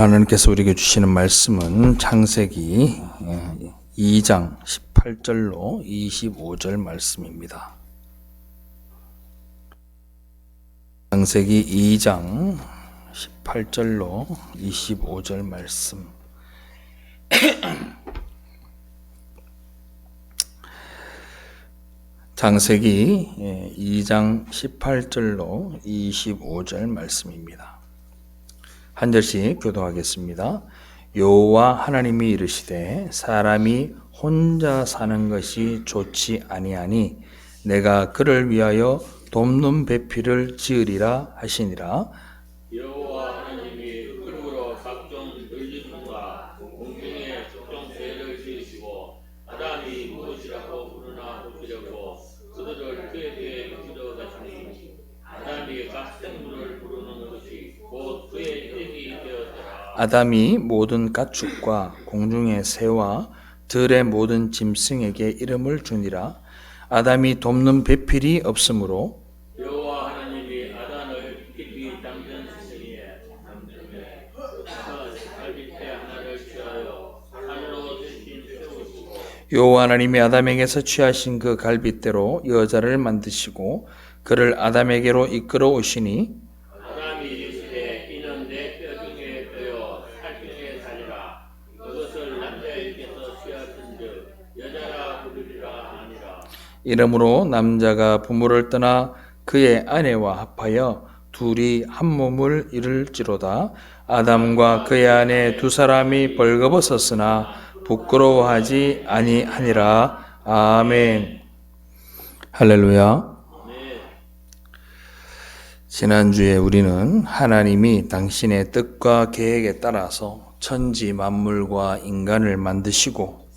하나님께서 우리에게 주시는 말씀은 창세기 2장 18절로 25절 말씀입니다. 창세기 2장 18절로 25절 말씀. 창세기 2장 18절로 25절 말씀입니다. 한 절씩 교독하겠습니다. 여호와 하나님이 이르시되 사람이 혼자 사는 것이 좋지 아니하니 내가 그를 위하여 돕는 배필을 지으리라 하시니라. 여호와 하나님이 흙으로 각종 의지품과 공중의 각종 새를 지으시고 아담이 무엇이라고 부르나 보시려고 그들을 그에게 지어다시니 아담이 각 생물을 부르는 것이 곧 그의 이름이 되었더라. 아담이 모든 가축과 공중의 새와 들의 모든 짐승에게 이름을 주니라. 아담이 돕는 배필이 없으므로 여호와 하나님이 아담을 깊이 땅전 시니에 갈빗대 하나를 취하여 하늘로 대신 세우시고 여호와 하나님이 아담에게서 취하신 그 갈빗대로 여자를 만드시고 그를 아담에게로 이끌어 오시니 아담이 이르시되 이는 내 뼈 중에 뼈요 살 중에 살이라 그것을 남자에게서 취하신즉 여자라 부르리라 하니라. 이러므로 남자가 부모를 떠나 그의 아내와 합하여 둘이 한 몸을 이룰지로다. 아담과 그의 아내 두 사람이 벌거벗었으나 부끄러워하지 아니하니라. 아멘. 할렐루야. 지난주에 우리는 하나님이 당신의 뜻과 계획에 따라서 천지 만물과 인간을 만드시고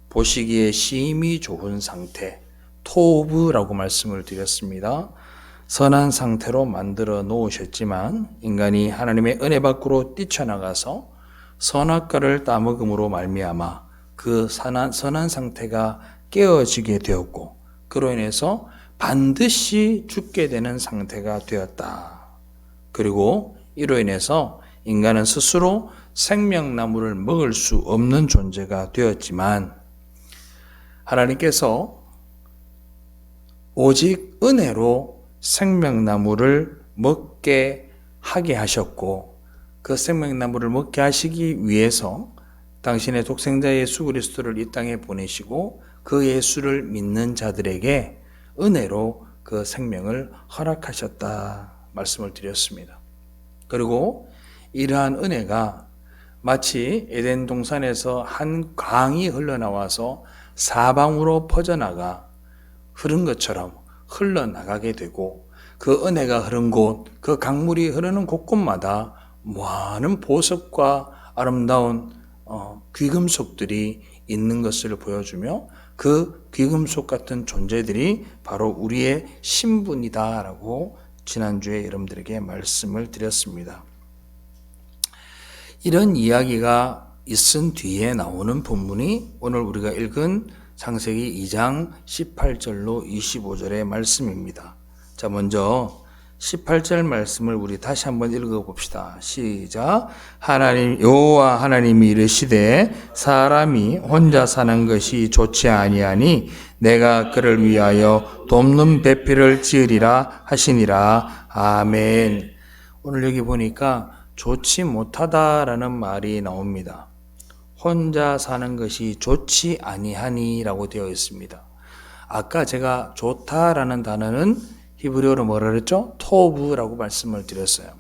보시기에 심히 좋은 상태, 토브라고 말씀을 드렸습니다. 선한 상태로 만들어 놓으셨지만 인간이 하나님의 은혜 밖으로 뛰쳐나가서 선악과를 따먹음으로 말미암아 그 선한 상태가 깨어지게 되었고 그로 인해서 반드시 죽게 되는 상태가 되었다. 그리고 이로 인해서 인간은 스스로 생명나무를 먹을 수 없는 존재가 되었지만 하나님께서 오직 은혜로 생명나무를 먹게 하게 하셨고 그 생명나무를 먹게 하시기 위해서 당신의 독생자 예수 그리스도를 이 땅에 보내시고 그 예수를 믿는 자들에게 은혜로 그 생명을 허락하셨다 말씀을 드렸습니다. 그리고 이러한 은혜가 마치 에덴 동산에서 한 강이 흘러나와서 사방으로 퍼져나가 흐른 것처럼 흘러나가게 되고 그 은혜가 흐른 곳, 그 강물이 흐르는 곳곳마다 많은 보석과 아름다운 귀금속들이 있는 것을 보여주며 그 귀금속 같은 존재들이 바로 우리의 신분이다라고 지난주에 여러분들에게 말씀을 드렸습니다. 이런 이야기가 있은 뒤에 나오는 본문이 오늘 우리가 읽은 창세기 2장 18절로 25절의 말씀입니다. 자, 먼저 18절 말씀을 우리 다시 한번 읽어봅시다. 시작. 여호와 하나님이 이르시되 사람이 혼자 사는 것이 좋지 아니하니 내가 그를 위하여 돕는 배필을 지으리라 하시니라. 아멘. 오늘 여기 보니까 좋지 못하다라는 말이 나옵니다. 혼자 사는 것이 좋지 아니하니라고 되어 있습니다. 아까 제가 좋다라는 단어는 히브리어로 뭐라 그랬죠? 토브라고 말씀을 드렸어요.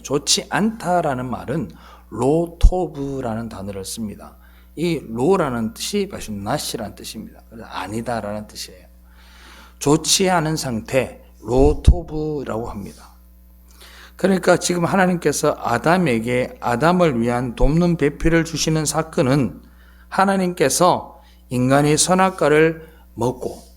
좋지 않다라는 말은 로토브라는 단어를 씁니다. 이 로라는 뜻이 사실 not이라는 뜻입니다. 그래서 아니다라는 뜻이에요. 좋지 않은 상태, 로토브라고 합니다. 그러니까 지금 하나님께서 아담에게 아담을 위한 돕는 배필을 주시는 사건은 하나님께서 인간이 선악과를 먹고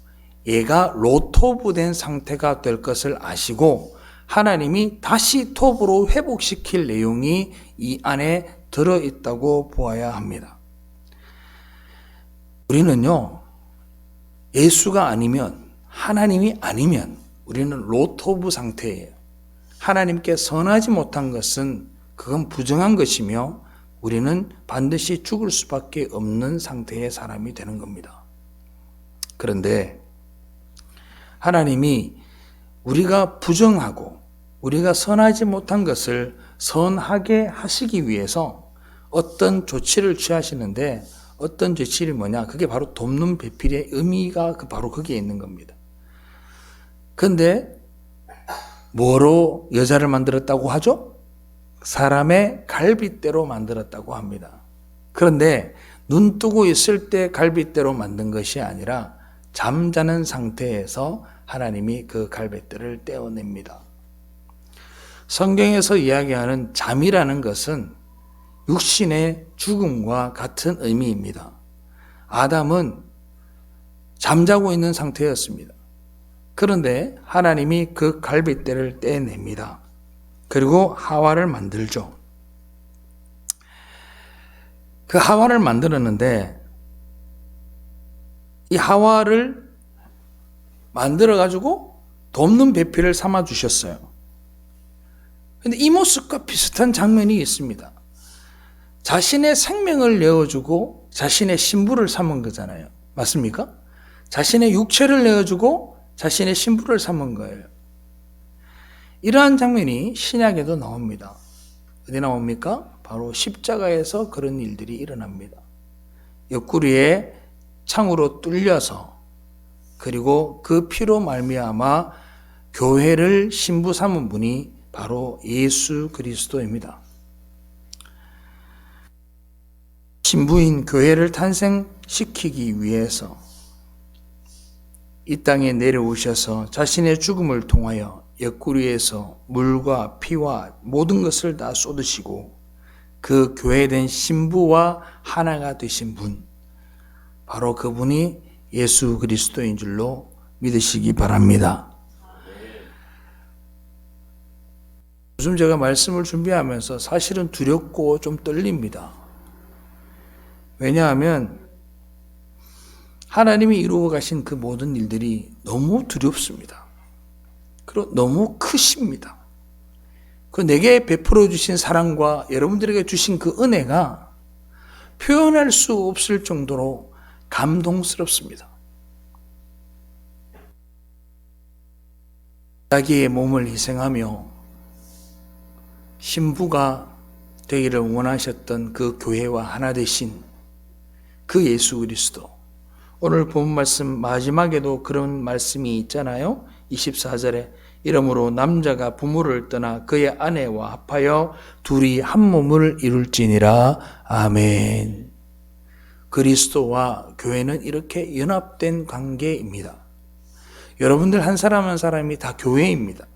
얘가 로토브된 상태가 될 것을 아시고 하나님이 다시 토브로 회복시킬 내용이 이 안에 들어있다고 보아야 합니다. 우리는요, 예수가 아니면 하나님이 아니면 우리는 로토브 상태예요. 하나님께 선하지 못한 것은 그건 부정한 것이며 우리는 반드시 죽을 수밖에 없는 상태의 사람이 되는 겁니다. 그런데 하나님이 우리가 부정하고 우리가 선하지 못한 것을 선하게 하시기 위해서 어떤 조치를 취하시는데, 어떤 조치를 뭐냐? 그게 바로 돕는 배필의 의미가 바로 거기에 있는 겁니다. 그런데 뭐로 여자를 만들었다고 하죠? 사람의 갈빗대로 만들었다고 합니다. 그런데 눈 뜨고 있을 때 갈빗대로 만든 것이 아니라 잠자는 상태에서 하나님이 그 갈빗대를 떼어냅니다. 성경에서 이야기하는 잠이라는 것은 육신의 죽음과 같은 의미입니다. 아담은 잠자고 있는 상태였습니다. 그런데 하나님이 그 갈빗대를 떼냅니다. 그리고 하와를 만들죠. 그 하와를 만들었는데 이 하와를 만들어가지고 돕는 배필을 삼아 주셨어요. 그런데 이 모습과 비슷한 장면이 있습니다. 자신의 생명을 내어주고 자신의 신부를 삼은 거잖아요. 맞습니까? 자신의 육체를 내어주고 자신의 신부를 삼은 거예요. 이러한 장면이 신약에도 나옵니다. 어디 나옵니까? 바로 십자가에서 그런 일들이 일어납니다. 옆구리에 창으로 뚫려서, 그리고 그 피로 말미암아 교회를 신부 삼은 분이 바로 예수 그리스도입니다. 신부인 교회를 탄생시키기 위해서 이 땅에 내려오셔서 자신의 죽음을 통하여 옆구리에서 물과 피와 모든 것을 다 쏟으시고 그 교회된 신부와 하나가 되신 분, 바로 그분이 예수 그리스도인 줄로 믿으시기 바랍니다. 요즘 제가 말씀을 준비하면서 사실은 두렵고 좀 떨립니다. 왜냐하면 하나님이 이루어 가신 그 모든 일들이 너무 두렵습니다. 그리고 너무 크십니다. 그 내게 베풀어 주신 사랑과 여러분들에게 주신 그 은혜가 표현할 수 없을 정도로 감동스럽습니다. 자기의 몸을 희생하며 신부가 되기를 원하셨던 그 교회와 하나 되신 그 예수 그리스도, 오늘 본 말씀 마지막에도 그런 말씀이 있잖아요. 24절에 이러므로 남자가 부모를 떠나 그의 아내와 합하여 둘이 한 몸을 이룰지니라. 아멘. 그리스도와 교회는 이렇게 연합된 관계입니다. 여러분들 한 사람 한 사람이 다 교회입니다.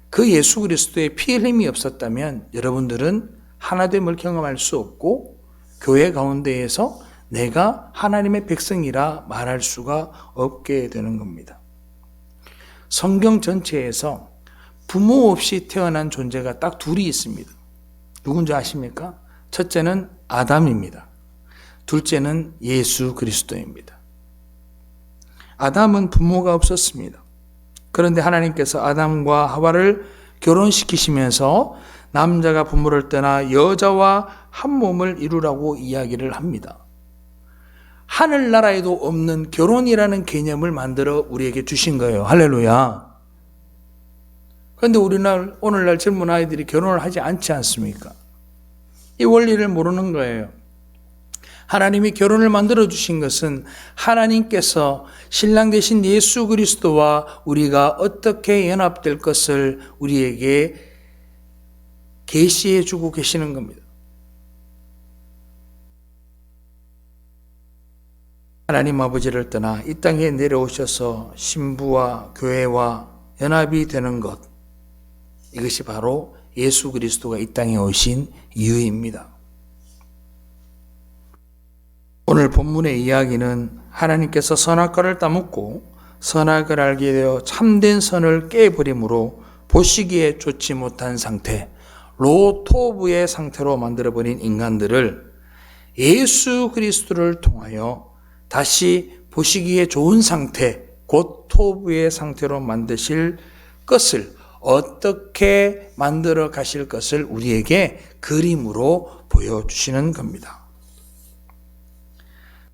그 예수 그리스도의 피 흘림이 없었다면 여러분들은 하나됨을 경험할 수 없고 교회 가운데에서 내가 하나님의 백성이라 말할 수가 없게 되는 겁니다. 성경 전체에서 부모 없이 태어난 존재가 딱 둘이 있습니다. 누군지 아십니까? 첫째는 아담입니다. 둘째는 예수 그리스도입니다. 아담은 부모가 없었습니다. 그런데 하나님께서 아담과 하와를 결혼시키시면서 남자가 부모를 떠나 여자와 한 몸을 이루라고 이야기를 합니다. 하늘나라에도 없는 결혼이라는 개념을 만들어 우리에게 주신 거예요. 할렐루야. 그런데 오늘날 젊은 아이들이 결혼을 하지 않지 않습니까? 이 원리를 모르는 거예요. 하나님이 결혼을 만들어 주신 것은 하나님께서 신랑 되신 예수 그리스도와 우리가 어떻게 연합될 것을 우리에게 계시해 주고 계시는 겁니다. 하나님 아버지를 떠나 이 땅에 내려오셔서 신부와 교회와 연합이 되는 것, 이것이 바로 예수 그리스도가 이 땅에 오신 이유입니다. 오늘 본문의 이야기는 하나님께서 선악과를 따먹고 선악을 알게 되어 참된 선을 깨버림으로 보시기에 좋지 못한 상태, 로토브의 상태로 만들어버린 인간들을 예수 그리스도를 통하여 다시 보시기에 좋은 상태, 곧 토부의 상태로 만드실 것을, 어떻게 만들어 가실 것을 우리에게 그림으로 보여주시는 겁니다.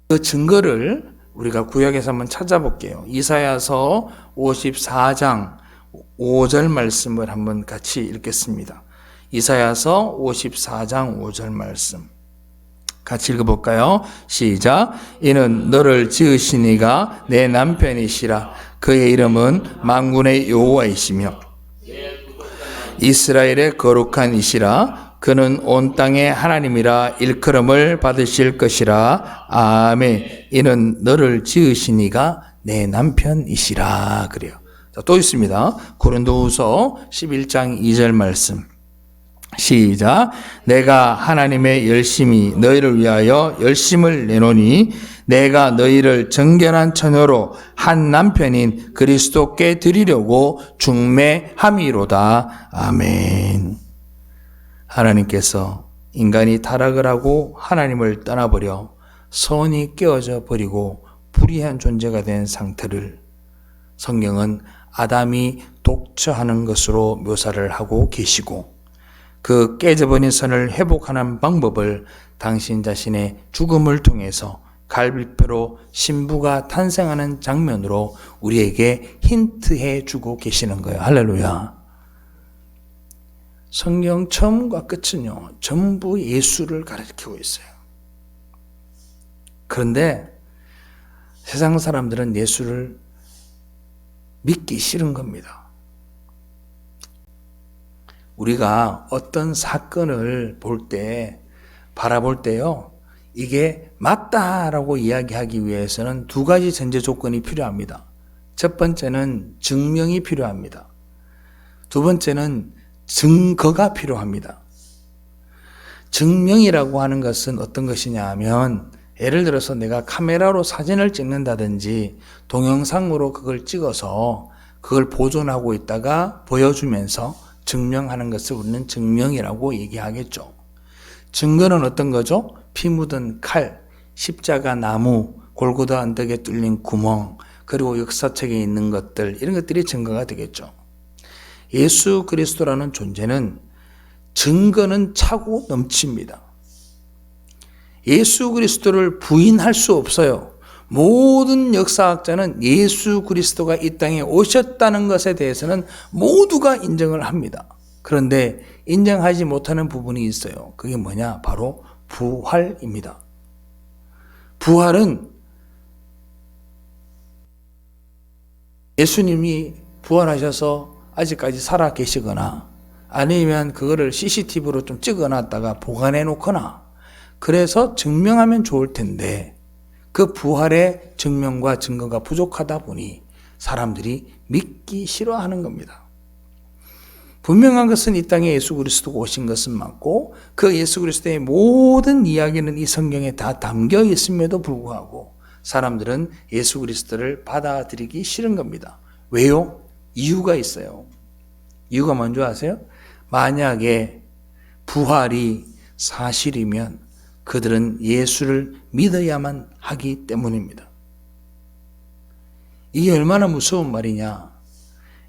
그 증거를 우리가 구약에서 한번 찾아볼게요. 이사야서 54장 5절 말씀을 한번 같이 읽겠습니다. 이사야서 54장 5절 말씀 같이 읽어볼까요? 시작. 이는 너를 지으신 이가 내 남편이시라. 그의 이름은 만군의 여호와이시며 이스라엘의 거룩한 이시라. 그는 온 땅의 하나님이라. 일컬음을 받으실 것이라. 아멘. 이는 너를 지으신 이가 내 남편이시라. 그래요. 자, 또 있습니다. 고린도후서 11장 2절 말씀 시작. 내가 하나님의 열심히 너희를 위하여 열심을 내노니 내가 너희를 정결한 처녀로 한 남편인 그리스도께 드리려고 중매함이로다. 아멘. 하나님께서 인간이 타락을 하고 하나님을 떠나버려 선이 깨어져 버리고 불의한 존재가 된 상태를 성경은 아담이 독처하는 것으로 묘사를 하고 계시고 그 깨져버린 선을 회복하는 방법을 당신 자신의 죽음을 통해서 갈비뼈로 신부가 탄생하는 장면으로 우리에게 힌트해 주고 계시는 거예요. 할렐루야. 성경 처음과 끝은요, 전부 예수를 가리키고 있어요. 그런데 세상 사람들은 예수를 믿기 싫은 겁니다. 우리가 어떤 사건을 바라볼 때요, 이게 맞다라고 이야기하기 위해서는 두 가지 전제 조건이 필요합니다. 첫 번째는 증명이 필요합니다. 두 번째는 증거가 필요합니다. 증명이라고 하는 것은 어떤 것이냐 하면, 예를 들어서 내가 카메라로 사진을 찍는다든지 동영상으로 그걸 찍어서 그걸 보존하고 있다가 보여주면서 증명하는 것을 우리는 증명이라고 얘기하겠죠. 증거는 어떤 거죠? 피 묻은 칼, 십자가 나무, 골고다 언덕에 뚫린 구멍, 그리고 역사책에 있는 것들, 이런 것들이 증거가 되겠죠. 예수 그리스도라는 존재는 증거는 차고 넘칩니다. 예수 그리스도를 부인할 수 없어요. 모든 역사학자는 예수 그리스도가 이 땅에 오셨다는 것에 대해서는 모두가 인정을 합니다. 그런데 인정하지 못하는 부분이 있어요. 그게 뭐냐? 바로 부활입니다. 부활은 예수님이 부활하셔서 아직까지 살아 계시거나 아니면 그거를 CCTV로 좀 찍어놨다가 보관해 놓거나 그래서 증명하면 좋을 텐데 그 부활의 증명과 증거가 부족하다 보니 사람들이 믿기 싫어하는 겁니다. 분명한 것은 이 땅에 예수 그리스도가 오신 것은 맞고 그 예수 그리스도의 모든 이야기는 이 성경에 다 담겨 있음에도 불구하고 사람들은 예수 그리스도를 받아들이기 싫은 겁니다. 왜요? 이유가 있어요. 이유가 뭔지 아세요? 만약에 부활이 사실이면 그들은 예수를 믿어야만 하기 때문입니다. 이게 얼마나 무서운 말이냐.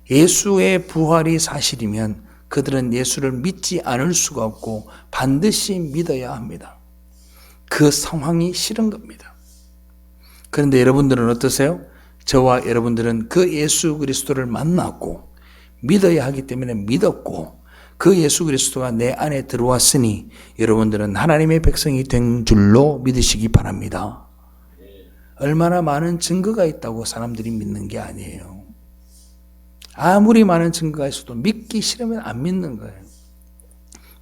예수의 부활이 사실이면 그들은 예수를 믿지 않을 수가 없고 반드시 믿어야 합니다. 그 상황이 싫은 겁니다. 그런데 여러분들은 어떠세요? 저와 여러분들은 그 예수 그리스도를 만났고 믿어야 하기 때문에 믿었고 그 예수 그리스도가 내 안에 들어왔으니 여러분들은 하나님의 백성이 된 줄로 믿으시기 바랍니다. 얼마나 많은 증거가 있다고 사람들이 믿는 게 아니에요. 아무리 많은 증거가 있어도 믿기 싫으면 안 믿는 거예요.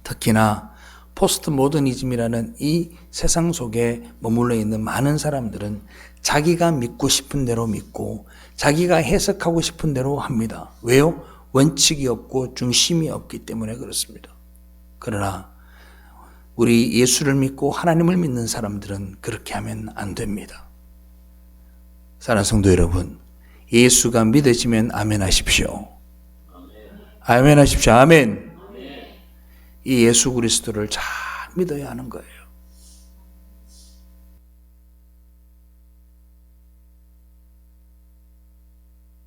특히나 포스트 모더니즘이라는 이 세상 속에 머물러 있는 많은 사람들은 자기가 믿고 싶은 대로 믿고 자기가 해석하고 싶은 대로 합니다. 왜요? 원칙이 없고 중심이 없기 때문에 그렇습니다. 그러나 우리 예수를 믿고 하나님을 믿는 사람들은 그렇게 하면 안 됩니다. 사랑하는 성도 여러분, 예수가 믿어지면 아멘 하십시오. 아멘 하십시오. 아멘. 이 예수 그리스도를 잘 믿어야 하는 거예요.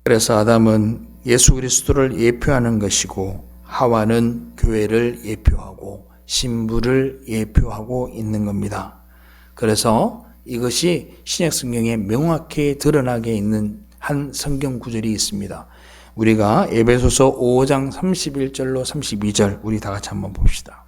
그래서 아담은 예수 그리스도를 예표하는 것이고 하와는 교회를 예표하고 신부를 예표하고 있는 겁니다. 그래서 이것이 신약 성경에 명확히 드러나게 있는 한 성경 구절이 있습니다. 우리가 에베소서 5장 31절로 32절 우리 다 같이 한번 봅시다.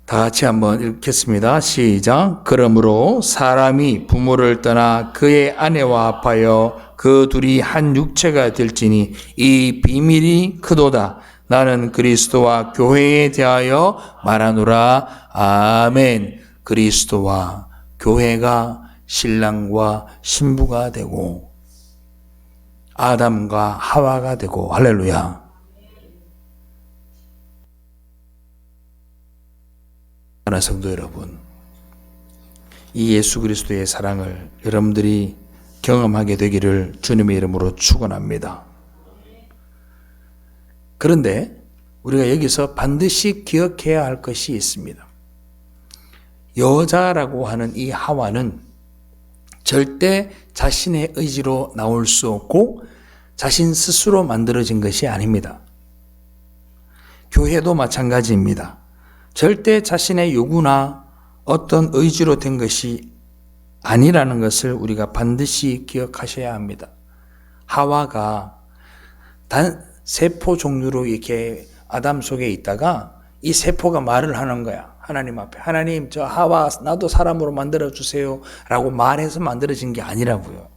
다 같이 한번 읽겠습니다. 시작. 그러므로 사람이 부모를 떠나 그의 아내와 합하여 그 둘이 한 육체가 될지니 이 비밀이 크도다. 나는 그리스도와 교회에 대하여 말하노라. 아멘. 그리스도와 교회가 신랑과 신부가 되고 아담과 하와가 되고 할렐루야. 사랑하는 성도 여러분, 이 예수 그리스도의 사랑을 여러분들이 경험하게 되기를 주님의 이름으로 축원합니다. 그런데 우리가 여기서 반드시 기억해야 할 것이 있습니다. 여자라고 하는 이 하와는 절대 자신의 의지로 나올 수 없고 자신 스스로 만들어진 것이 아닙니다. 교회도 마찬가지입니다. 절대 자신의 요구나 어떤 의지로 된 것이 아니라는 것을 우리가 반드시 기억하셔야 합니다. 하와가 단 세포 종류로 이렇게 아담 속에 있다가 이 세포가 말을 하는 거야. 하나님 앞에. 하나님, 저 하와 나도 사람으로 만들어주세요 라고 말해서 만들어진 게 아니라고요.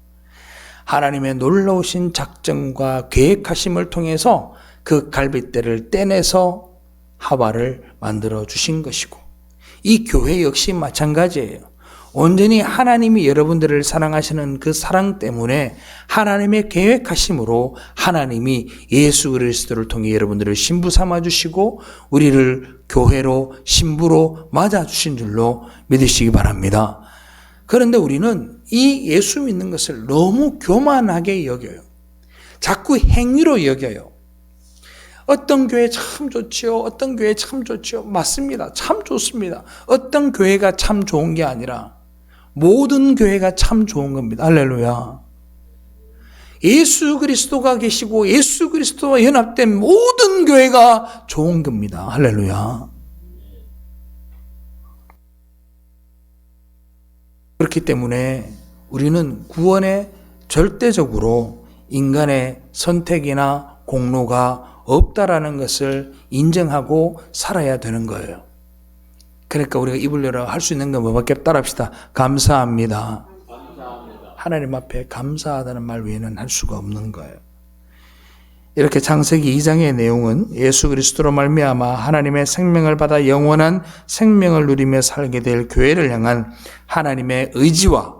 하나님의 놀라우신 작정과 계획하심을 통해서 그 갈빗대를 떼내서 하와를 만들어 주신 것이고, 이 교회 역시 마찬가지예요. 온전히 하나님이 여러분들을 사랑하시는 그 사랑 때문에 하나님의 계획하심으로 하나님이 예수 그리스도를 통해 여러분들을 신부 삼아 주시고 우리를 교회로 신부로 맞아 주신 줄로 믿으시기 바랍니다. 그런데 우리는 이 예수 믿는 것을 너무 교만하게 여겨요. 자꾸 행위로 여겨요. 어떤 교회 참 좋지요. 어떤 교회 참 좋지요. 맞습니다. 참 좋습니다. 어떤 교회가 참 좋은 게 아니라 모든 교회가 참 좋은 겁니다. 할렐루야. 예수 그리스도가 계시고 예수 그리스도와 연합된 모든 교회가 좋은 겁니다. 할렐루야. 그렇기 때문에 우리는 구원에 절대적으로 인간의 선택이나 공로가 없다라는 것을 인정하고 살아야 되는 거예요. 그러니까 우리가 입을 열어 할 수 있는 건 뭐밖에 따라합시다. 감사합니다. 하나님 앞에 감사하다는 말 외에는 할 수가 없는 거예요. 이렇게 창세기 2장의 내용은 예수 그리스도로 말미암아 하나님의 생명을 받아 영원한 생명을 누리며 살게 될 교회를 향한 하나님의 의지와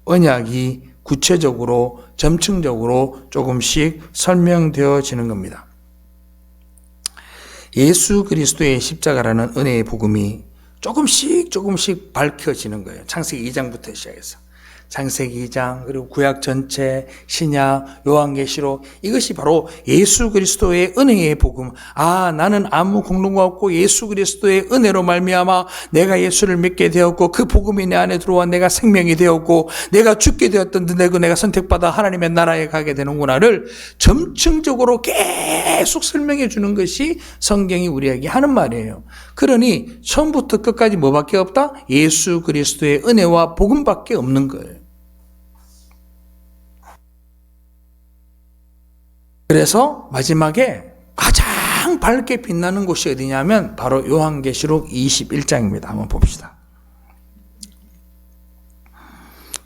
언약이 구체적으로 점층적으로 조금씩 설명되어지는 겁니다. 예수 그리스도의 십자가라는 은혜의 복음이 조금씩 밝혀지는 거예요. 창세기 2장부터 시작해서. 창세기 2장 그리고 구약 전체, 신약, 요한계시록 이것이 바로 예수 그리스도의 은혜의 복음. 아, 나는 아무 공로가 없고 예수 그리스도의 은혜로 말미암아 내가 예수를 믿게 되었고 그 복음이 내 안에 들어와 내가 생명이 되었고 내가 죽게 되었던데 내가 선택받아 하나님의 나라에 가게 되는구나를 점층적으로 계속 설명해 주는 것이 성경이 우리에게 하는 말이에요. 그러니 처음부터 끝까지 뭐밖에 없다? 예수 그리스도의 은혜와 복음밖에 없는 거예요. 그래서 마지막에 가장 밝게 빛나는 곳이 어디냐면 바로 요한계시록 21장입니다. 한번 봅시다.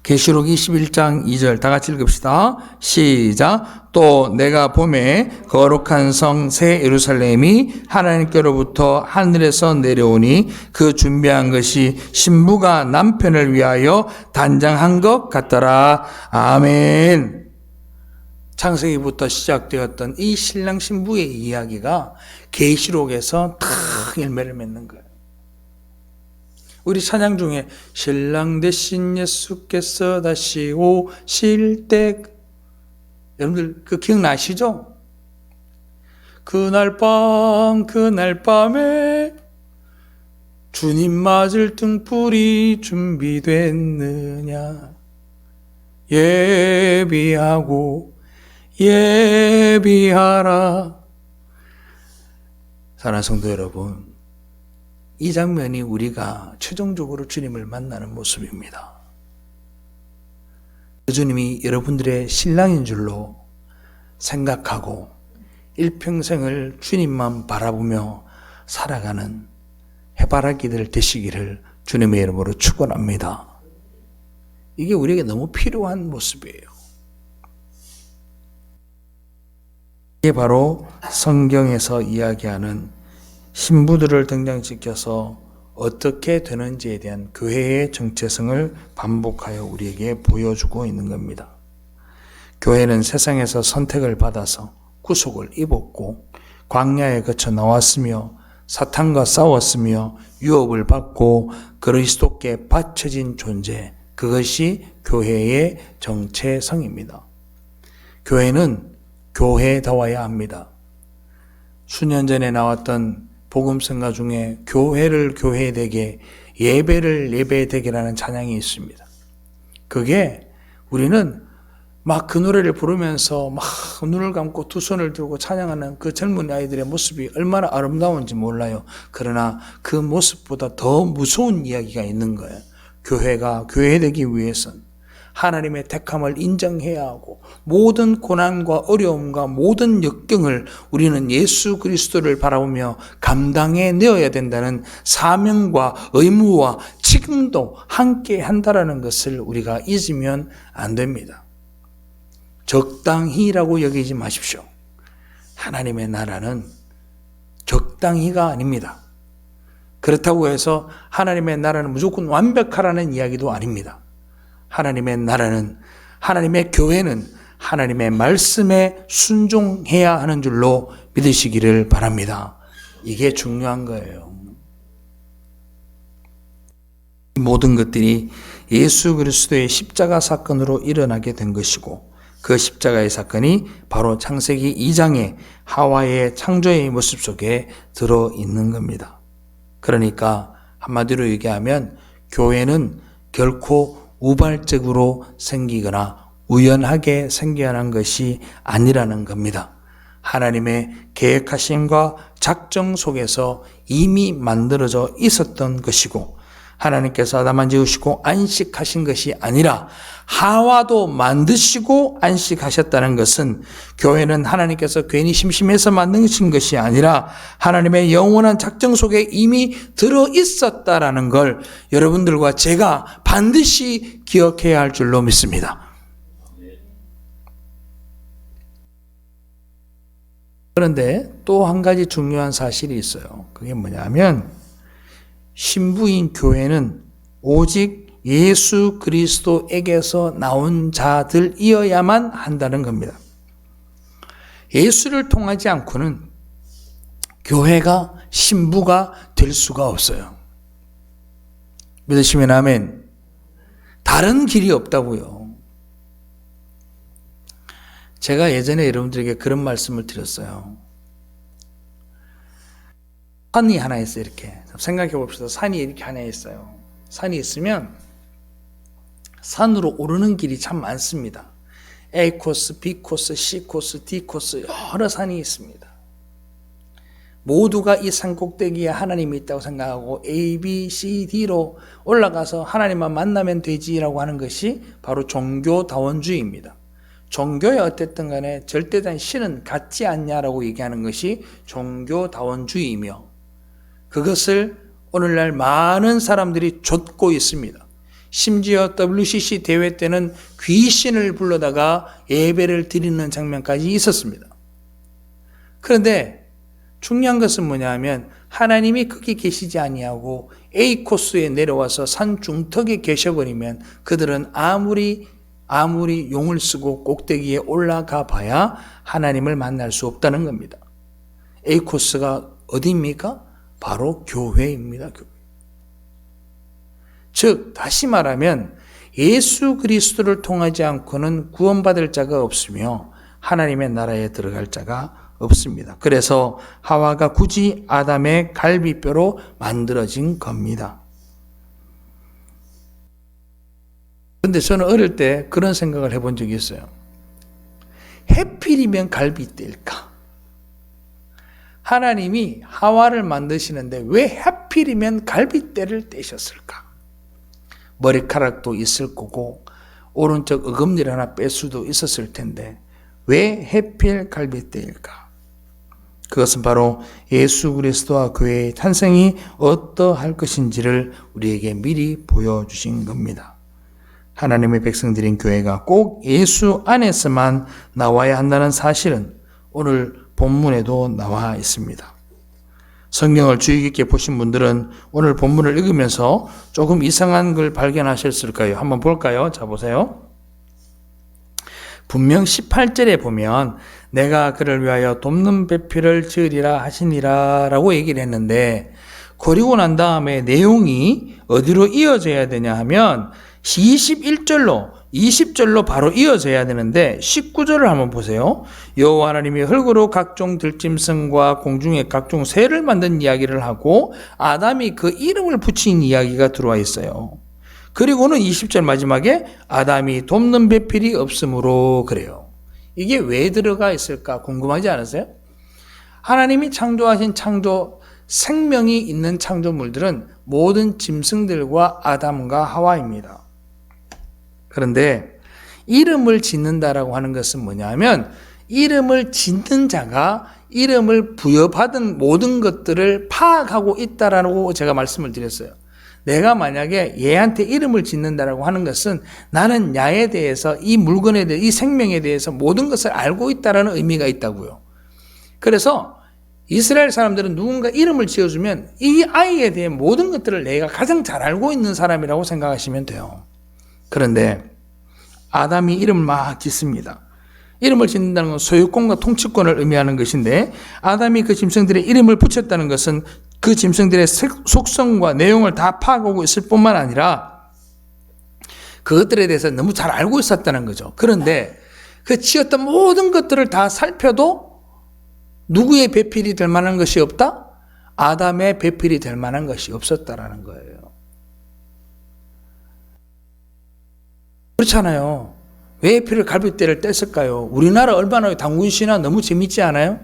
계시록 21장 2절 다 같이 읽읍시다. 시작. 또 내가 보매 거룩한 성 새 예루살렘이 하나님께로부터 하늘에서 내려오니 그 준비한 것이 신부가 남편을 위하여 단장한 것 같더라. 아멘. 창세기부터 시작되었던 이 신랑 신부의 이야기가 계시록에서 탁 열매를 맺는 거예요. 우리 찬양 중에 신랑 대신 예수께서 다시 오실 때 여러분들 그 기억나시죠? 그날 밤에 주님 맞을 등불이 준비됐느냐 예비하라. 사랑하는 성도 여러분, 이 장면이 우리가 최종적으로 주님을 만나는 모습입니다. 그 주님이 여러분들의 신랑인 줄로 생각하고 일평생을 주님만 바라보며 살아가는 해바라기들 되시기를 주님의 이름으로 축원합니다. 이게 우리에게 너무 필요한 모습이에요. 이게 바로 성경에서 이야기하는 신부들을 등장시켜서 어떻게 되는지에 대한 교회의 정체성을 반복하여 우리에게 보여주고 있는 겁니다. 교회는 세상에서 선택을 받아서 구속을 입었고 광야에 거쳐 나왔으며 사탄과 싸웠으며 유업을 받고 그리스도께 바쳐진 존재, 그것이 교회의 정체성입니다. 교회는 교회다워야 합니다. 수년 전에 나왔던 복음성가 중에 교회를 교회되게, 예배를 예배되게라는 찬양이 있습니다. 그게 우리는 막 그 노래를 부르면서 막 눈을 감고 두 손을 들고 찬양하는 그 젊은 아이들의 모습이 얼마나 아름다운지 몰라요. 그러나 그 모습보다 더 무서운 이야기가 있는 거예요. 교회가 교회되기 위해선 하나님의 택함을 인정해야 하고 모든 고난과 어려움과 모든 역경을 우리는 예수 그리스도를 바라보며 감당해 내어야 된다는 사명과 의무와 책임도 함께 한다라는 것을 우리가 잊으면 안 됩니다. 적당히라고 여기지 마십시오. 하나님의 나라는 적당히가 아닙니다. 그렇다고 해서 하나님의 나라는 무조건 완벽하라는 이야기도 아닙니다. 하나님의 나라는, 하나님의 교회는 하나님의 말씀에 순종해야 하는 줄로 믿으시기를 바랍니다. 이게 중요한 거예요. 이 모든 것들이 예수 그리스도의 십자가 사건으로 일어나게 된 것이고 그 십자가의 사건이 바로 창세기 2장의 하와의 창조의 모습 속에 들어있는 겁니다. 그러니까 한마디로 얘기하면 교회는 결코 우발적으로 생기거나 우연하게 생겨난 것이 아니라는 겁니다. 하나님의 계획하심과 작정 속에서 이미 만들어져 있었던 것이고 하나님께서 아담만 지으시고 안식하신 것이 아니라 하와도 만드시고 안식하셨다는 것은 교회는 하나님께서 괜히 심심해서 만드신 것이 아니라 하나님의 영원한 작정 속에 이미 들어있었다라는 걸 여러분들과 제가 반드시 기억해야 할 줄로 믿습니다. 그런데 또 한 가지 중요한 사실이 있어요. 그게 뭐냐면 신부인 교회는 오직 예수 그리스도에게서 나온 자들이어야만 한다는 겁니다. 예수를 통하지 않고는 교회가 신부가 될 수가 없어요. 믿으시면 아멘. 다른 길이 없다고요. 제가 예전에 여러분들에게 그런 말씀을 드렸어요. 산이 하나 있어요. 이렇게 생각해 봅시다. 산이 이렇게 하나 있어요. 산이 있으면 산으로 오르는 길이 참 많습니다. A 코스, B 코스, C 코스, D 코스 여러 산이 있습니다. 모두가 이 산 꼭대기에 하나님이 있다고 생각하고 A, B, C, D로 올라가서 하나님만 만나면 되지라고 하는 것이 바로 종교다원주의입니다. 종교에 어쨌든 간에 절대적인 신은 같지 않냐라고 얘기하는 것이 종교다원주의이며 그것을 오늘날 많은 사람들이 좇고 있습니다. 심지어 WCC 대회 때는 귀신을 불러다가 예배를 드리는 장면까지 있었습니다. 그런데 중요한 것은 뭐냐 하면 하나님이 거기 계시지 아니하고 A 코스에 내려와서 산 중턱에 계셔버리면 그들은 아무리 용을 쓰고 꼭대기에 올라가 봐야 하나님을 만날 수 없다는 겁니다. A 코스가 어디입니까? 바로 교회입니다. 교회. 즉 다시 말하면 예수 그리스도를 통하지 않고는 구원받을 자가 없으며 하나님의 나라에 들어갈 자가 없습니다. 그래서 하와가 굳이 아담의 갈비뼈로 만들어진 겁니다. 그런데 저는 어릴 때 그런 생각을 해본 적이 있어요. 해필이면 갈비뼈일까? 하나님이 하와를 만드시는데 왜 하필이면 갈빗대를 떼셨을까? 머리카락도 있을 거고 오른쪽 어금니를 하나 뺄 수도 있었을 텐데 왜 하필 갈빗대일까? 그것은 바로 예수 그리스도와 교회의 탄생이 어떠할 것인지를 우리에게 미리 보여주신 겁니다. 하나님의 백성들인 교회가 꼭 예수 안에서만 나와야 한다는 사실은 오늘 본문에도 나와 있습니다. 성경을 주의 깊게 보신 분들은 오늘 본문을 읽으면서 조금 이상한 걸 발견하셨을까요? 한번 볼까요? 자, 보세요. 분명 18절에 보면 내가 그를 위하여 돕는 배필을 지으리라 하시니라 라고 얘기를 했는데, 그리고 난 다음에 내용이 어디로 이어져야 되냐 하면 21절로 20절로 바로 이어져야 되는데 19절을 한번 보세요. 여호와 하나님이 흙으로 각종 들짐승과 공중의 각종 새를 만든 이야기를 하고 아담이 그 이름을 붙인 이야기가 들어와 있어요. 그리고는 20절 마지막에 아담이 돕는 배필이 없으므로 그래요. 이게 왜 들어가 있을까 궁금하지 않으세요? 하나님이 창조하신 생명이 있는 창조물들은 모든 짐승들과 아담과 하와입니다. 그런데 이름을 짓는다라고 하는 것은 뭐냐면 이름을 짓는 자가 이름을 부여받은 모든 것들을 파악하고 있다라고 제가 말씀을 드렸어요. 내가 만약에 얘한테 이름을 짓는다라고 하는 것은 나는 야에 대해서 이 물건에 대해서 이 생명에 대해서 모든 것을 알고 있다라는 의미가 있다고요. 그래서 이스라엘 사람들은 누군가 이름을 지어주면 이 아이에 대해 모든 것들을 내가 가장 잘 알고 있는 사람이라고 생각하시면 돼요. 그런데 아담이 이름을 막 짓습니다. 이름을 짓는다는 건 소유권과 통치권을 의미하는 것인데 아담이 그 짐승들의 이름을 붙였다는 것은 그 짐승들의 속성과 내용을 다 파악하고 있을 뿐만 아니라 그것들에 대해서 너무 잘 알고 있었다는 거죠. 그런데 그 지었던 모든 것들을 다 살펴도 누구의 배필이 될 만한 것이 없다? 아담의 배필이 될 만한 것이 없었다라는 거예요. 그렇잖아요. 왜 필을 갈빗대를 뗐을까요? 우리나라 얼마나 당군 신화 너무 재밌지 않아요?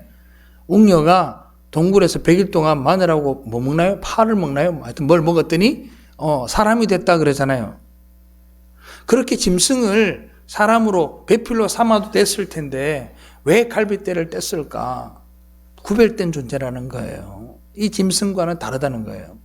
웅녀가 동굴에서 100일 동안 마늘하고 뭐 먹나요? 파를 먹나요? 하여튼 뭘 먹었더니 사람이 됐다 그러잖아요. 그렇게 짐승을 사람으로 배필로 삼아도 됐을 텐데 왜 갈빗대를 뗐을까? 구별된 존재라는 거예요. 이 짐승과는 다르다는 거예요.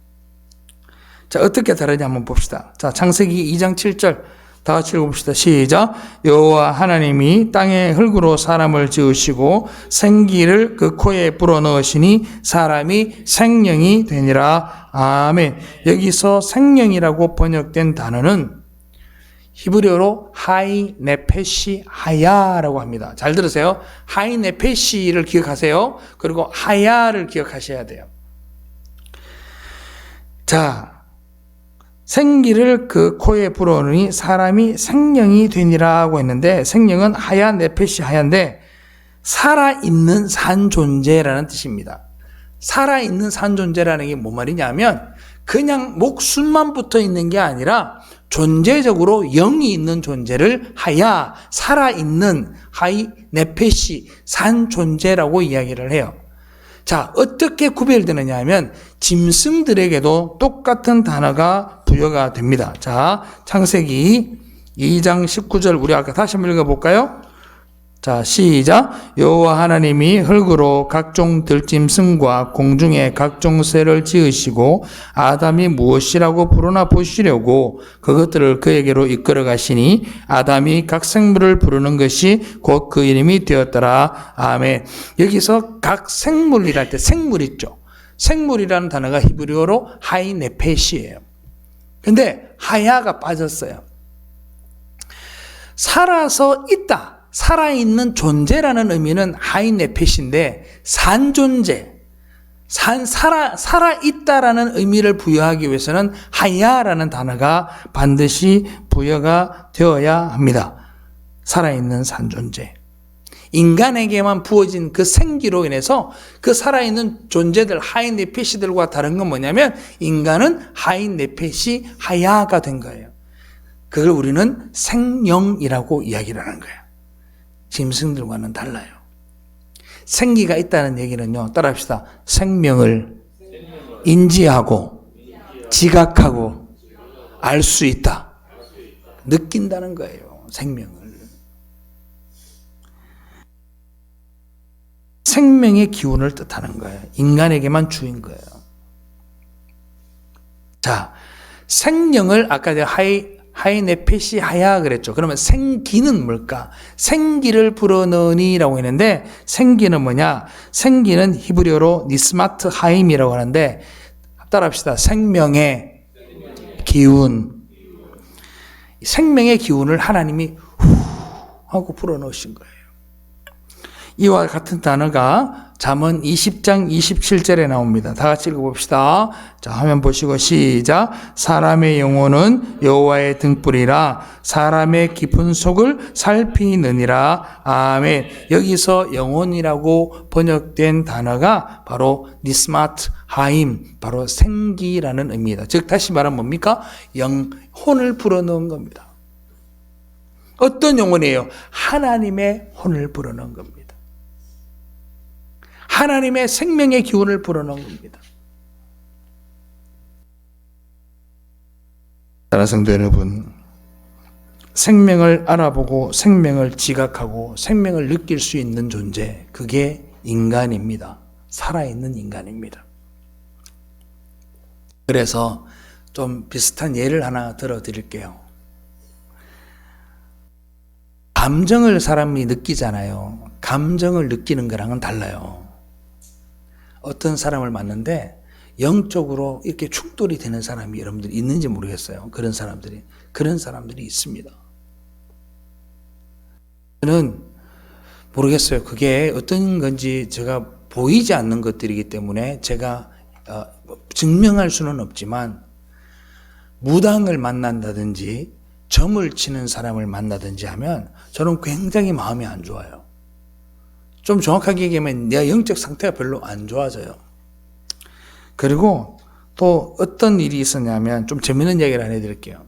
자, 어떻게 다르냐 한번 봅시다. 자, 창세기 2장 7절 다 같이 읽어봅시다. 시작. 여호와 하나님이 땅에 흙으로 사람을 지으시고 생기를 그 코에 불어넣으시니 사람이 생명이 되니라. 아멘. 여기서 생명이라고 번역된 단어는 히브리어로 하이 네페시 하야라고 합니다. 잘 들으세요. 하이 네페시를 기억하세요. 그리고 하야를 기억하셔야 돼요. 자, 생기를 그 코에 불어넣으니 사람이 생명이 되니라고 했는데 생명은 하야 네페시 하야인데 살아있는 산 존재라는 뜻입니다. 살아있는 산 존재라는 게 뭔 말이냐면 그냥 목숨만 붙어 있는 게 아니라 존재적으로 영이 있는 존재를 하야, 살아있는 하이 네페시 산 존재라고 이야기를 해요. 자, 어떻게 구별되느냐 하면 짐승들에게도 똑같은 단어가 부여가 됩니다. 자, 창세기 2장 19절 우리 아까 다시 한번 읽어볼까요? 자, 시작. 여호와 하나님이 흙으로 각종 들짐승과 공중의 각종 새를 지으시고 아담이 무엇이라고 부르나 보시려고 그것들을 그에게로 이끌어 가시니 아담이 각 생물을 부르는 것이 곧 그 이름이 되었더라. 아멘. 여기서 각 생물이랄 때 생물 있죠. 생물이라는 단어가 히브리어로 하이네페시예요. 근데 하야가 빠졌어요. 살아서 있다. 살아있는 존재라는 의미는 하이네펫인데 산존재, 살아있다라는 의미를 부여하기 위해서는 하야라는 단어가 반드시 부여가 되어야 합니다. 살아있는 산존재. 인간에게만 부어진 그 생기로 인해서 그 살아있는 존재들 하이네펫이들과 다른 건 뭐냐면 인간은 하이네펫이 하야가 된 거예요. 그걸 우리는 생명이라고 이야기를 하는 거예요. 짐승들과는 달라요. 생기가 있다는 얘기는요, 따라합시다. 생명을 인지하고 지각하고 알 수 있다. 느낀다는 거예요. 생명을. 생명의 기운을 뜻하는 거예요. 인간에게만 주인 거예요. 자, 생명을 아까 제가 하이네페시 하야 그랬죠. 그러면 생기는 뭘까? 생기를 불어넣으니라고 했는데 생기는 뭐냐? 생기는 히브리어로 니스마트 하임이라고 하는데 따라합시다. 생명의 기운. 생명의 기운을 하나님이 후 하고 불어넣으신 거예요. 이와 같은 단어가 잠언 20장 27절에 나옵니다. 다 같이 읽어봅시다. 자, 화면 보시고 시작. 사람의 영혼은 여호와의 등불이라 사람의 깊은 속을 살피느니라. 아멘. 여기서 영혼이라고 번역된 단어가 바로 니스마트 하임, 바로 생기라는 의미입니다. 즉 다시 말하면 뭡니까? 영혼을 불어넣은 겁니다. 어떤 영혼이에요? 하나님의 혼을 불어넣은 겁니다. 하나님의 생명의 기운을 불어넣은 겁니다. 사랑하는 성도 여러분, 생명을 알아보고 생명을 지각하고 생명을 느낄 수 있는 존재, 그게 인간입니다. 살아있는 인간입니다. 그래서 좀 비슷한 예를 하나 들어드릴게요. 감정을 사람이 느끼잖아요. 감정을 느끼는 거랑은 달라요. 어떤 사람을 만났는데 영적으로 이렇게 충돌이 되는 사람이 여러분들 있는지 모르겠어요. 그런 사람들이 있습니다. 저는 모르겠어요. 그게 어떤 건지 제가 보이지 않는 것들이기 때문에 제가 증명할 수는 없지만 무당을 만난다든지 점을 치는 사람을 만나든지 하면 저는 굉장히 마음이 안 좋아요. 좀 정확하게 얘기하면 내 영적 상태가 별로 안 좋아져요. 그리고 또 어떤 일이 있었냐면 좀 재밌는 이야기를 하나 해드릴게요.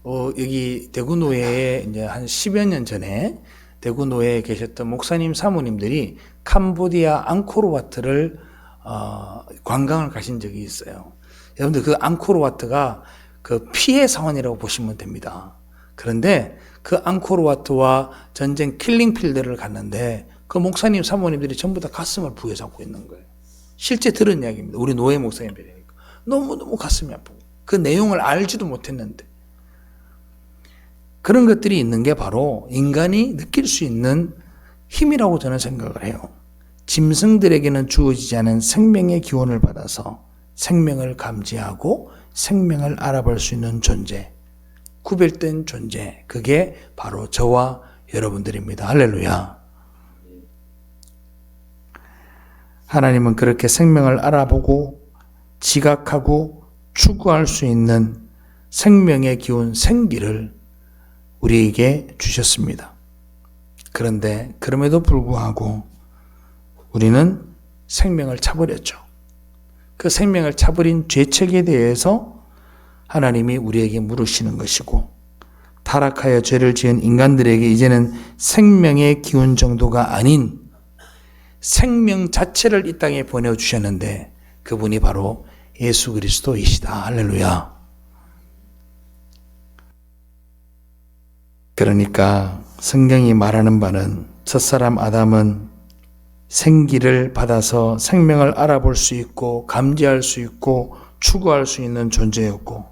여기 대구노회에 이제 한 10여 년 전에 대구노회에 계셨던 목사님 사모님들이 캄보디아 앙코르와트를 관광을 가신 적이 있어요. 여러분들 그 앙코르와트가 그 피해 사원이라고 보시면 됩니다. 그런데 그 앙코르와트와 전쟁 킬링필드를 갔는데 그 목사님 사모님들이 전부 다 가슴을 부여잡고 있는 거예요. 실제 들은 이야기입니다. 우리 노예 목사님들이니까. 너무너무 가슴이 아프고 그 내용을 알지도 못했는데 그런 것들이 있는 게 바로 인간이 느낄 수 있는 힘이라고 저는 생각을 해요. 짐승들에게는 주어지지 않은 생명의 기원을 받아서 생명을 감지하고 생명을 알아볼 수 있는 존재, 구별된 존재, 그게 바로 저와 여러분들입니다. 할렐루야. 하나님은 그렇게 생명을 알아보고 지각하고 추구할 수 있는 생명의 기운, 생기를 우리에게 주셨습니다. 그런데 그럼에도 불구하고 우리는 생명을 차버렸죠. 그 생명을 차버린 죄책에 대해서 하나님이 우리에게 물으시는 것이고, 타락하여 죄를 지은 인간들에게 이제는 생명의 기운 정도가 아닌 생명 자체를 이 땅에 보내주셨는데 그분이 바로 예수 그리스도이시다. 할렐루야. 그러니까 성경이 말하는 바는 첫사람 아담은 생기를 받아서 생명을 알아볼 수 있고 감지할 수 있고 추구할 수 있는 존재였고,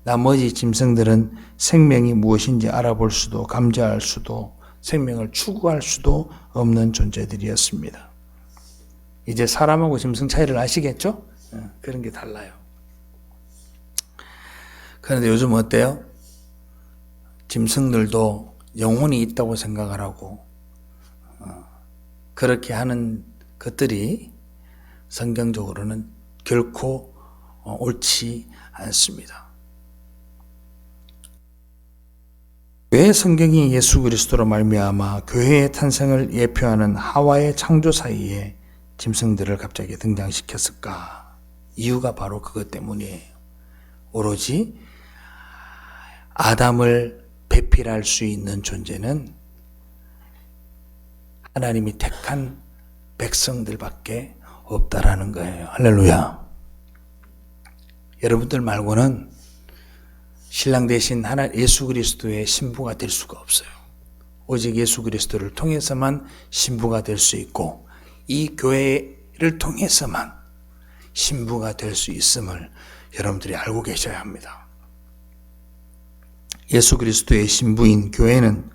나머지 짐승들은 생명이 무엇인지 알아볼 수도 감지할 수도 생명을 추구할 수도 없는 존재들이었습니다. 이제 사람하고 짐승 차이를 아시겠죠? 그런 게 달라요. 그런데 요즘 어때요? 짐승들도 영혼이 있다고 생각을 하고 그렇게 하는 것들이 성경적으로는 결코 옳지 않습니다. 왜 성경이 예수 그리스도로 말미암아 교회의 탄생을 예표하는 하와의 창조 사이에 짐승들을 갑자기 등장시켰을까? 이유가 바로 그것 때문이에요. 오로지 아담을 배필할 수 있는 존재는 하나님이 택한 백성들밖에 없다라는 거예요. 할렐루야. 여러분들 말고는 신랑 대신 예수 그리스도의 신부가 될 수가 없어요. 오직 예수 그리스도를 통해서만 신부가 될 수 있고 이 교회를 통해서만 신부가 될 수 있음을 여러분들이 알고 계셔야 합니다. 예수 그리스도의 신부인 교회는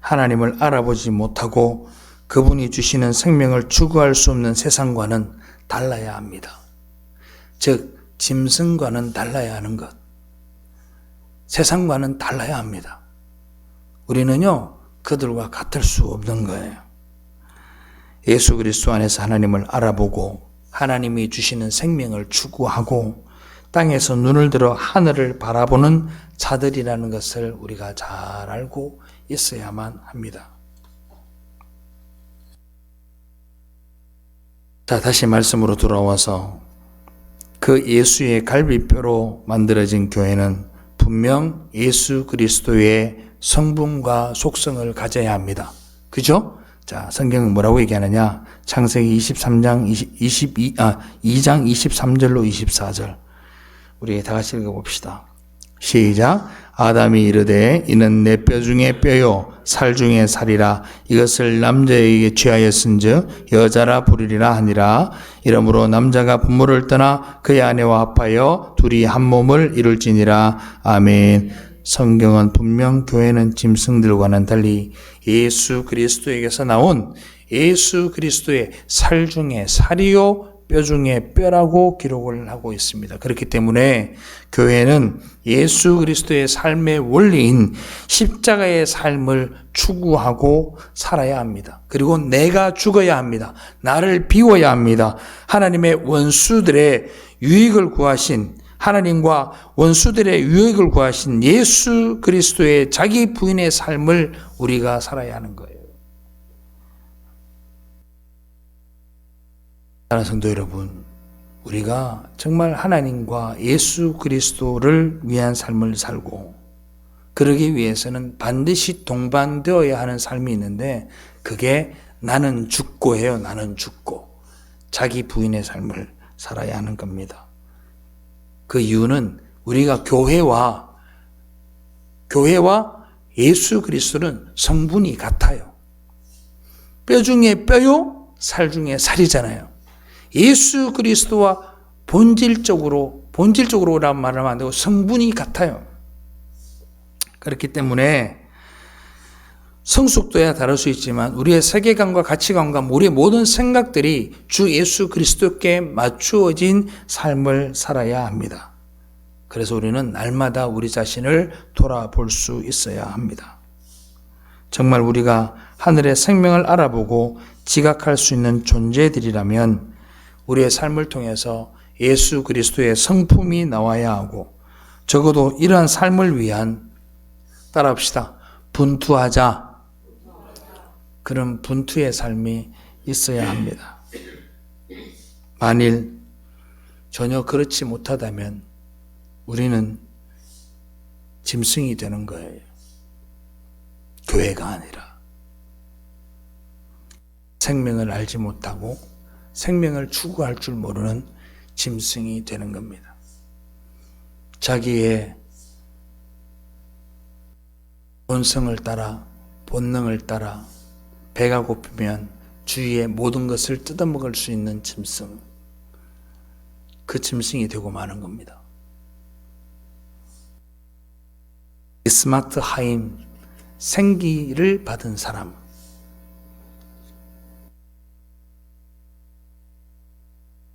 하나님을 알아보지 못하고 그분이 주시는 생명을 추구할 수 없는 세상과는 달라야 합니다. 즉 짐승과는 달라야 하는 것, 세상과는 달라야 합니다. 우리는요 그들과 같을 수 없는 거예요. 예수 그리스도 안에서 하나님을 알아보고 하나님이 주시는 생명을 추구하고 땅에서 눈을 들어 하늘을 바라보는 자들이라는 것을 우리가 잘 알고 있어야만 합니다. 자, 다시 말씀으로 돌아와서 그 예수의 갈비뼈로 만들어진 교회는 분명 예수 그리스도의 성분과 속성을 가져야 합니다. 그죠? 자, 성경은 뭐라고 얘기하느냐? 창세기 2장 23절로 24절. 우리 다 같이 읽어봅시다. 시작. 아담이 이르되 이는 내 뼈 중에 뼈요 살 중에 살이라 이것을 남자에게 취하였은즉 여자라 부르리라 하니라. 이러므로 남자가 부모를 떠나 그의 아내와 합하여 둘이 한 몸을 이룰지니라. 아멘. 성경은 분명 교회는 짐승들과는 달리 예수 그리스도에게서 나온 예수 그리스도의 살 중에 살이요 뼈 중에 뼈라고 기록을 하고 있습니다. 그렇기 때문에 교회는 예수 그리스도의 삶의 원리인 십자가의 삶을 추구하고 살아야 합니다. 그리고 내가 죽어야 합니다. 나를 비워야 합니다. 하나님의 원수들의 유익을 구하신 하나님과 원수들의 유익을 구하신 예수 그리스도의 자기 부인의 삶을 우리가 살아야 하는 거예요. 사랑하는 성도 여러분, 우리가 정말 하나님과 예수 그리스도를 위한 삶을 살고 그러기 위해서는 반드시 동반되어야 하는 삶이 있는데 그게 나는 죽고예요. 나는 죽고 자기 부인의 삶을 살아야 하는 겁니다. 그 이유는 우리가 교회와 예수 그리스도는 성분이 같아요. 뼈 중에 뼈요, 살 중에 살이잖아요. 예수 그리스도와 본질적으로라는 말을 하면 안 되고 성분이 같아요. 그렇기 때문에 성숙도야 다를 수 있지만 우리의 세계관과 가치관과 우리의 모든 생각들이 주 예수 그리스도께 맞추어진 삶을 살아야 합니다. 그래서 우리는 날마다 우리 자신을 돌아볼 수 있어야 합니다. 정말 우리가 하늘의 생명을 알아보고 지각할 수 있는 존재들이라면 우리의 삶을 통해서 예수 그리스도의 성품이 나와야 하고 적어도 이러한 삶을 위한 따라합시다. 분투하자. 그런 분투의 삶이 있어야 합니다. 만일 전혀 그렇지 못하다면 우리는 짐승이 되는 거예요. 교회가 아니라. 생명을 알지 못하고 생명을 추구할 줄 모르는 짐승이 되는 겁니다. 자기의 본성을 따라, 본능을 따라 배가 고프면 주위의 모든 것을 뜯어먹을 수 있는 짐승. 그 짐승이 되고 마는 겁니다. 스마트 하임, 생기를 받은 사람.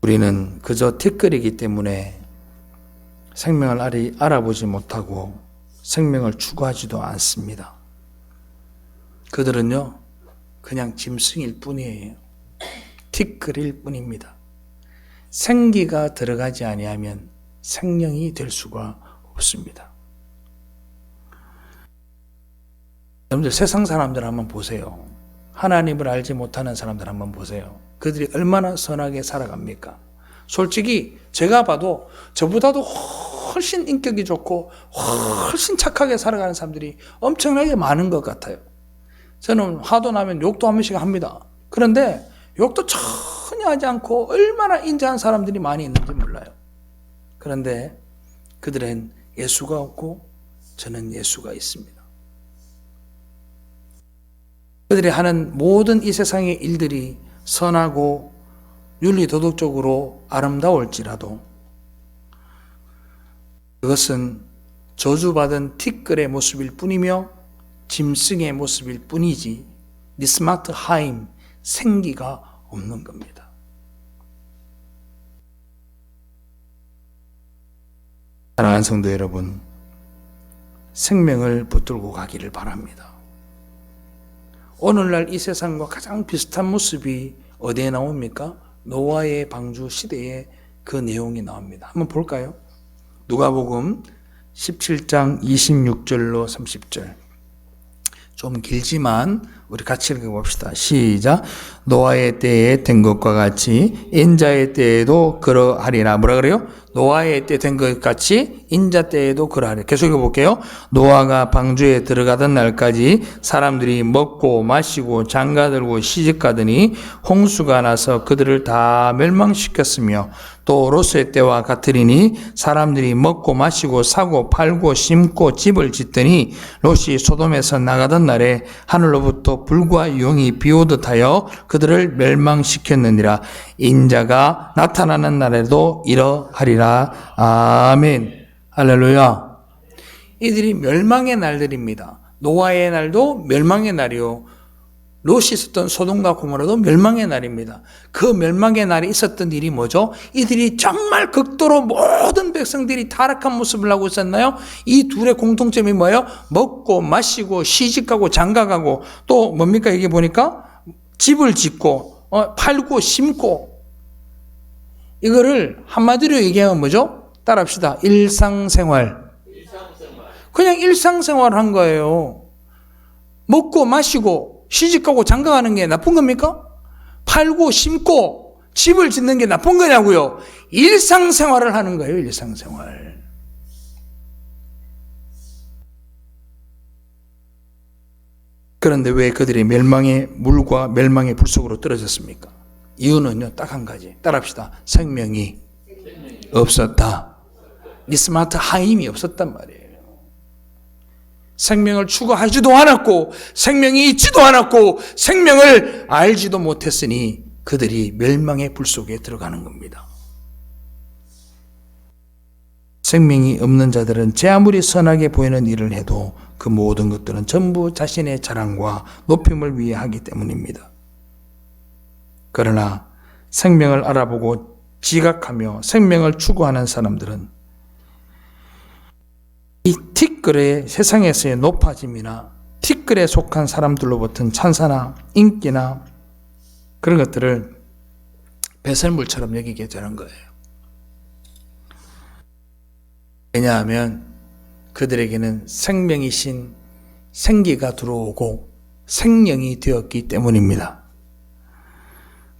우리는 그저 티끌이기 때문에 생명을 알아보지 못하고 생명을 추구하지도 않습니다. 그들은요, 그냥 짐승일 뿐이에요. 티끌일 뿐입니다. 생기가 들어가지 아니하면 생명이 될 수가 없습니다. 여러분들 세상 사람들 한번 보세요. 하나님을 알지 못하는 사람들 한번 보세요. 그들이 얼마나 선하게 살아갑니까? 솔직히 제가 봐도 저보다도 훨씬 인격이 좋고 훨씬 착하게 살아가는 사람들이 엄청나게 많은 것 같아요. 저는 화도 나면 욕도 한 번씩 합니다. 그런데 욕도 전혀 하지 않고 얼마나 인자한 사람들이 많이 있는지 몰라요. 그런데 그들은 예수가 없고 저는 예수가 있습니다. 그들이 하는 모든 이 세상의 일들이 선하고 윤리 도덕적으로 아름다울지라도 그것은 저주받은 티끌의 모습일 뿐이며 짐승의 모습일 뿐이지 니스마트 하임, 생기가 없는 겁니다. 사랑하는 성도 여러분, 생명을 붙들고 가기를 바랍니다. 오늘날 이 세상과 가장 비슷한 모습이 어디에 나옵니까? 노아의 방주 시대에 그 내용이 나옵니다. 한번 볼까요? 누가복음 17장 26절로 30절. 좀 길지만 우리 같이 읽어봅시다. 시작. 노아의 때에 된 것과 같이 인자의 때에도 그러하리라. 뭐라 그래요? 노아의 때 된 것 같이 인자 때에도 그러하리라. 계속 읽어볼게요. 노아가 방주에 들어가던 날까지 사람들이 먹고 마시고 장가들고 시집가더니 홍수가 나서 그들을 다 멸망시켰으며 또 롯의 때와 같으리니 사람들이 먹고 마시고 사고 팔고 심고 집을 짓더니 롯이 소돔에서 나가던 날에 하늘로부터 불과 용이 비오듯 하여 그들을 멸망시켰느니라. 인자가 나타나는 날에도 이러하리라. 아멘. 할렐루야. 이들이 멸망의 날들입니다. 노아의 날도 멸망의 날이요, 롯이 있었던 소돔과 고모라도 멸망의 날입니다. 그 멸망의 날에 있었던 일이 뭐죠? 이들이 정말 극도로 모든 백성들이 타락한 모습을 하고 있었나요? 이 둘의 공통점이 뭐예요? 먹고 마시고 시집가고 장가가고 또 뭡니까? 이게 보니까 집을 짓고 팔고 심고, 이거를 한마디로 얘기하면 뭐죠? 따라합시다. 일상생활. 그냥 일상생활을 한 거예요. 먹고 마시고 시집가고 장가가는 게 나쁜 겁니까? 팔고 심고 집을 짓는 게 나쁜 거냐고요? 일상생활을 하는 거예요. 일상생활. 그런데 왜 그들이 멸망의 물과 멸망의 불 속으로 떨어졌습니까? 이유는요, 딱 한 가지. 따라합시다. 생명이 없었다. 니스마트 하임이 없었단 말이에요. 생명을 추구하지도 않았고 생명이 있지도 않았고 생명을 알지도 못했으니 그들이 멸망의 불 속에 들어가는 겁니다. 생명이 없는 자들은 제 아무리 선하게 보이는 일을 해도 그 모든 것들은 전부 자신의 자랑과 높임을 위해 하기 때문입니다. 그러나 생명을 알아보고 지각하며 생명을 추구하는 사람들은 이 티끌의 세상에서의 높아짐이나 티끌에 속한 사람들로부터 찬사나 인기나 그런 것들을 배설물처럼 여기게 되는 거예요. 왜냐하면 그들에게는 생명이신 생기가 들어오고 생명이 되었기 때문입니다.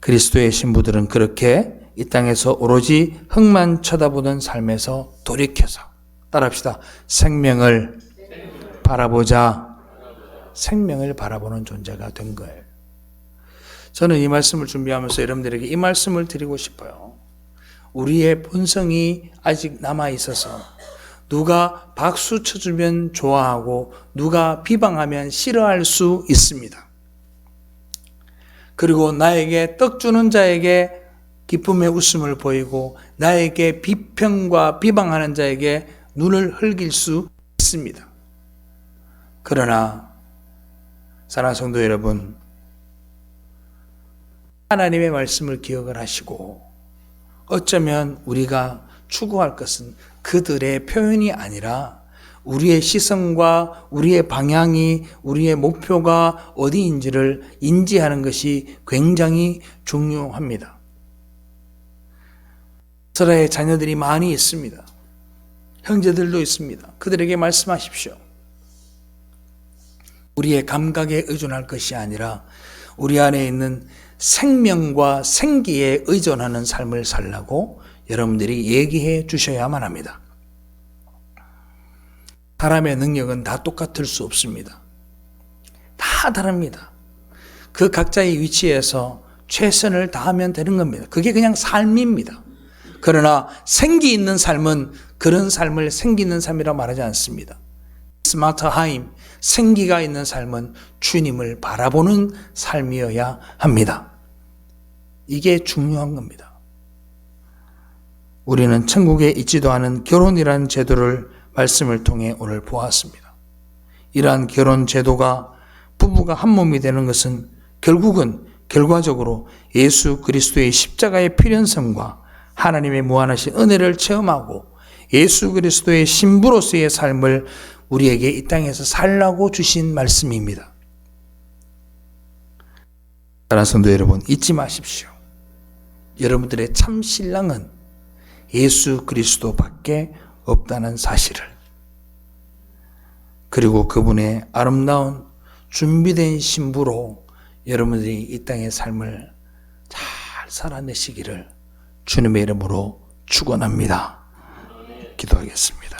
그리스도의 신부들은 그렇게 이 땅에서 오로지 흙만 쳐다보던 삶에서 돌이켜서, 따라합시다. 생명을 바라보자. 생명을 바라보는 존재가 된 거예요. 저는 이 말씀을 준비하면서 여러분들에게 이 말씀을 드리고 싶어요. 우리의 본성이 아직 남아 있어서 누가 박수 쳐주면 좋아하고 누가 비방하면 싫어할 수 있습니다. 그리고 나에게 떡 주는 자에게 기쁨의 웃음을 보이고 나에게 비평과 비방하는 자에게 눈을 흘길 수 있습니다. 그러나 사랑하는 성도 여러분, 하나님의 말씀을 기억을 하시고 어쩌면 우리가 추구할 것은 그들의 표현이 아니라 우리의 시선과 우리의 방향이, 우리의 목표가 어디인지를 인지하는 것이 굉장히 중요합니다. 서로의 자녀들이 많이 있습니다. 형제들도 있습니다. 그들에게 말씀하십시오. 우리의 감각에 의존할 것이 아니라 우리 안에 있는 생명과 생기에 의존하는 삶을 살라고 여러분들이 얘기해 주셔야만 합니다. 사람의 능력은 다 똑같을 수 없습니다. 다 다릅니다. 그 각자의 위치에서 최선을 다하면 되는 겁니다. 그게 그냥 삶입니다. 그러나 생기 있는 삶은 그런 삶을 생기 있는 삶이라고 말하지 않습니다. 스마트하임, 생기가 있는 삶은 주님을 바라보는 삶이어야 합니다. 이게 중요한 겁니다. 우리는 천국에 있지도 않은 결혼이라는 제도를 말씀을 통해 오늘 보았습니다. 이러한 결혼 제도가 부부가 한 몸이 되는 것은 결국은 결과적으로 예수 그리스도의 십자가의 필연성과 하나님의 무한하신 은혜를 체험하고 예수 그리스도의 신부로서의 삶을 우리에게 이 땅에서 살라고 주신 말씀입니다. 사랑하는 성도 여러분, 잊지 마십시오. 여러분들의 참 신랑은 예수 그리스도밖에 없다는 사실을, 그리고 그분의 아름다운 준비된 신부로 여러분들이 이 땅의 삶을 잘 살아내시기를 주님의 이름으로 축원합니다. 기도하겠습니다.